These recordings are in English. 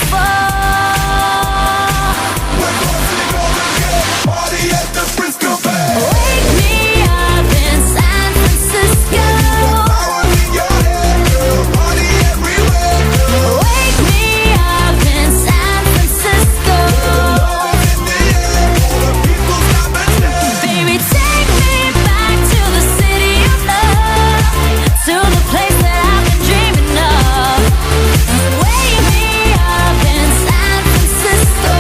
for? Party at the Frisco Bay. Wake me up in San Francisco. Power in your head, girl. Party everywhere, girl. Wake me up in San Francisco. Love in the air, all the people stop and stare. Baby, take me back to the city of love, to the place that I've been dreaming of. Wake me up in San Francisco.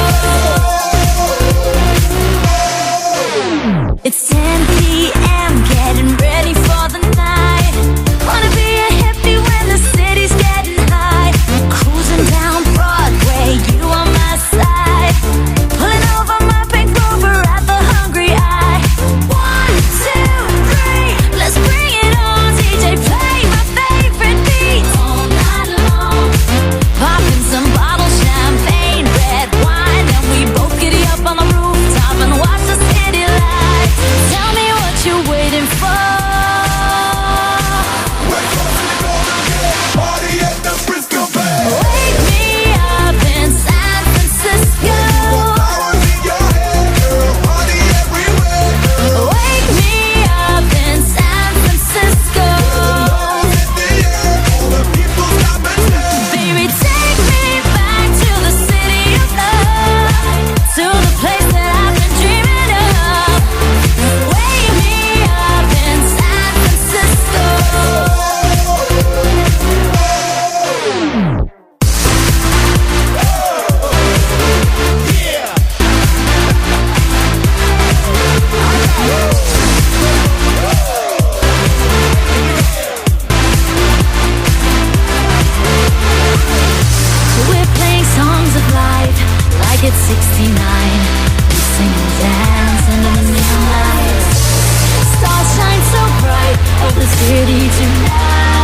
It's 10 p.m., getting ready for the night. Wanna be a hippie when the city's getting high. Cruising down Broadway, you on my side. Pulling over my pink Rover at the Hungry Eye. 1, 2, 3, let's bring it on. DJ, play my favorite beats all night long. Popping some bottles, champagne, red wine, and we both giddy up on the rooftop and watch the city lights. Tell me what you're waiting for. We're crossing the Golden Gate. Party at the Frisco Bay. Wake me up in San Francisco. Power in your head, girl. Party everywhere, girl. Wake me up in San Francisco. Love in the air, all the people stop and stare. Baby, take me back to the city of love, to the place that I've been dreaming of. Wake me up in San Francisco. We're playing songs of life like it's 69. We sing and dance under the neon lights. Stars shine so bright over the city tonight.